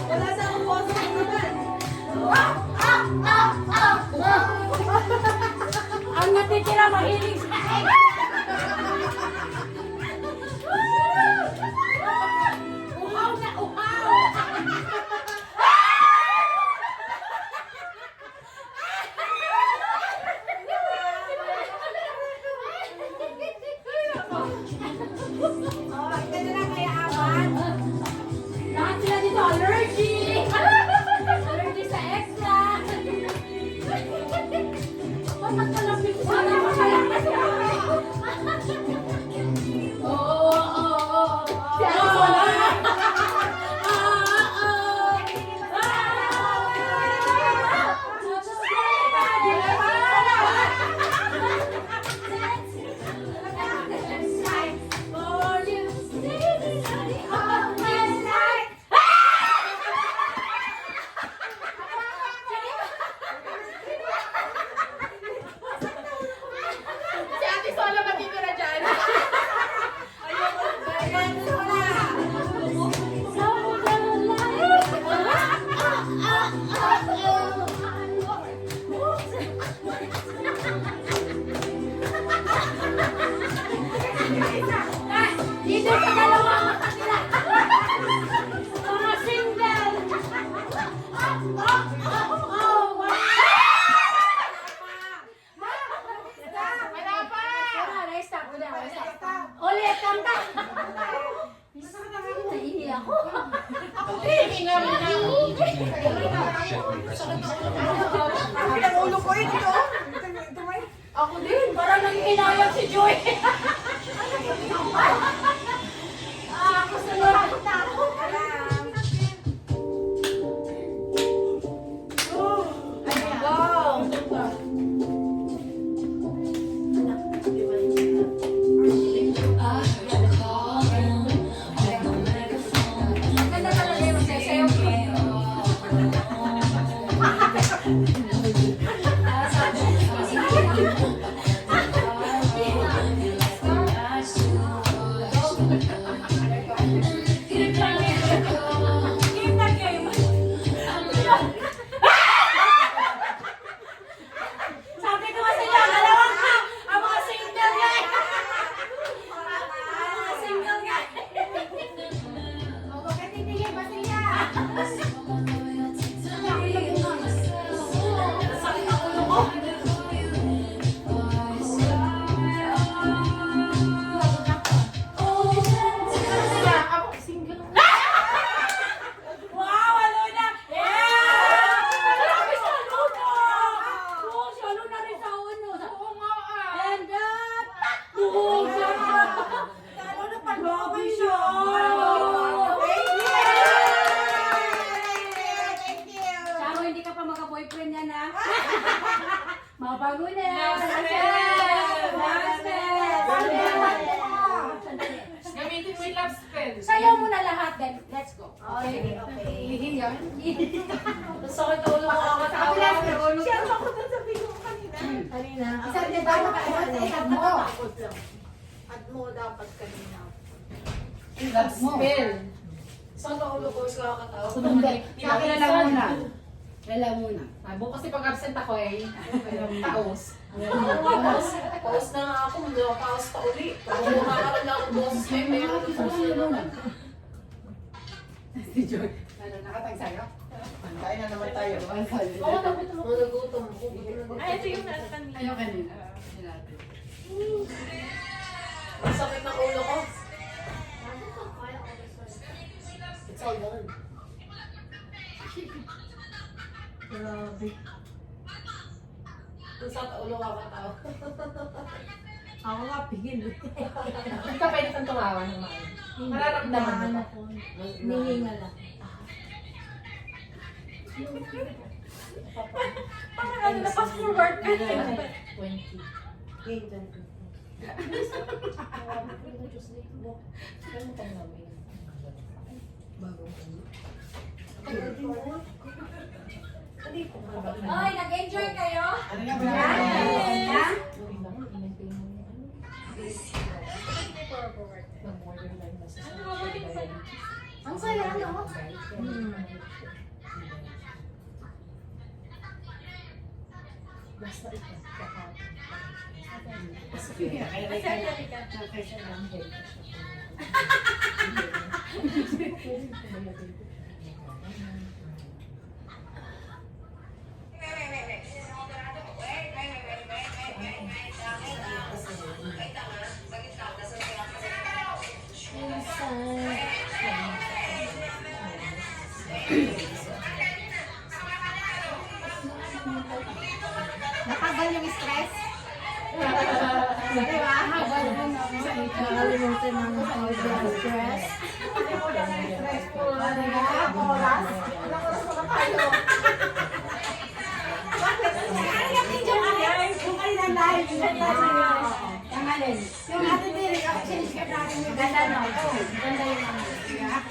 Wala na akong boso naman. Ang natitira mahilig sa akin. Uhaw na uhaw. Oh, ito na lang kaya awan. Lahat sila dito allergy. Allergy sa extra. Makalapit sa dito sa dalawang mata nila. Mga single. Wala pa. Stop. Ulit, kanta. Naihi ako. Ang ulo ko yun ito. Ako din. Parang nanginayang si Joy. Ako sa loob. Ganda talaga yung sasayaw. Sabi ko kasi niya, dalawang ka! Ang mga single nga! Ang mga single nga! Bakit titigil ba siya? Sakit ang ulo ko. Wow, ano na? Grabe sa uno! Oo, si ano na rin sa uno. Oo nga And up! Oo, siya! Ano na pag-okay siya? Thank you. Saro, hindi ka pa maka-boyfriend yan, ha? Mabago na! Last Last step! step! Last step! Last step! Sandali. Okay, okay. Ihiyan. Sakit ulo ko kakatawa. Siya ako dun sa video ko kanina. Kanina. Isa din ba At mo dapat kanina. Smell. Sakit ang ulo ko is kakatawa. Hindi. Sa akin na lang muna. Lala muna. Bukas kasi pag-absent ako eh. Taos. Paus. Paus na nga ako. Hindi ako paus pa uli. Kung makakaroon na ako boses ngayon, may ako susunod. Si Joy. Ano, nakatag sa'yo? Kain na naman tayo. Oo, nagutom ako. Ay, ito yung nasa kanina. Ayaw kanina. Ang sakit ng ulo ko. It's all gone. Grabe. Ang sakit ang ulo kakatawa. Ako nga, pigil. Hindi ka pwede kang tumawa ng mga. Nararamdaman mo ba? Nihinga lang. Parang ano na, fast forward ka na. 20. Oy, nag-enjoy kayo? Ano na ba? Yes! Ang saya, no? Basta ito. Sige, kaya Ang saya, Rika. Nakagal yung stress? Di ba? Nakalimutan ng stress. Oras? Ilang oras pa ba tayo? Bakit? Ano yung video ka live? Yung kanina live. Yung alin? Yung atin din, sinishare natin yung ganda, no? Oo, ganda yung ano.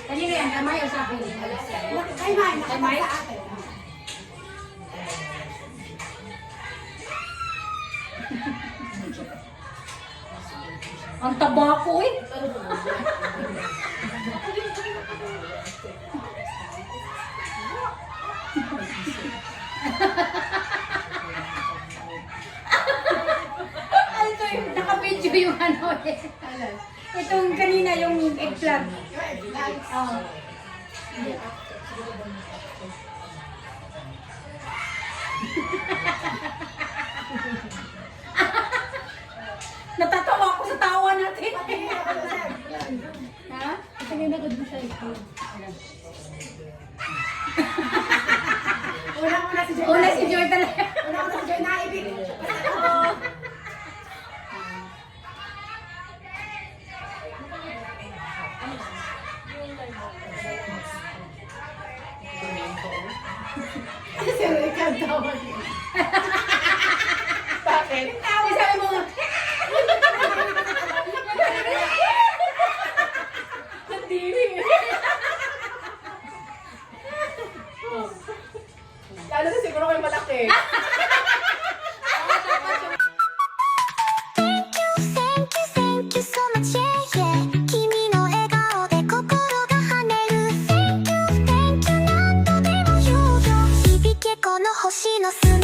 Kanina yan, kamay o sa akin? Kay May, nakapag sa atin. Ang taba ko eh. Ano to yung naka-video yung ano eh. Itong kanina yung eggplant. Oo. Natatawa ako sa tawa natin. Ha? Kanina ko din siya ito. Una-una si Joy. Una si Joy talaga. Una-una si Joy naibig. Si Ricardo tawa niya. Bakit? Sabi mo, Nandiri. Lalo na siguro kayo malaki. Thank you so much, yeah, yeah. 君の笑顔で心が跳ねる Thank you 何度でも言うよ響けこの星の砂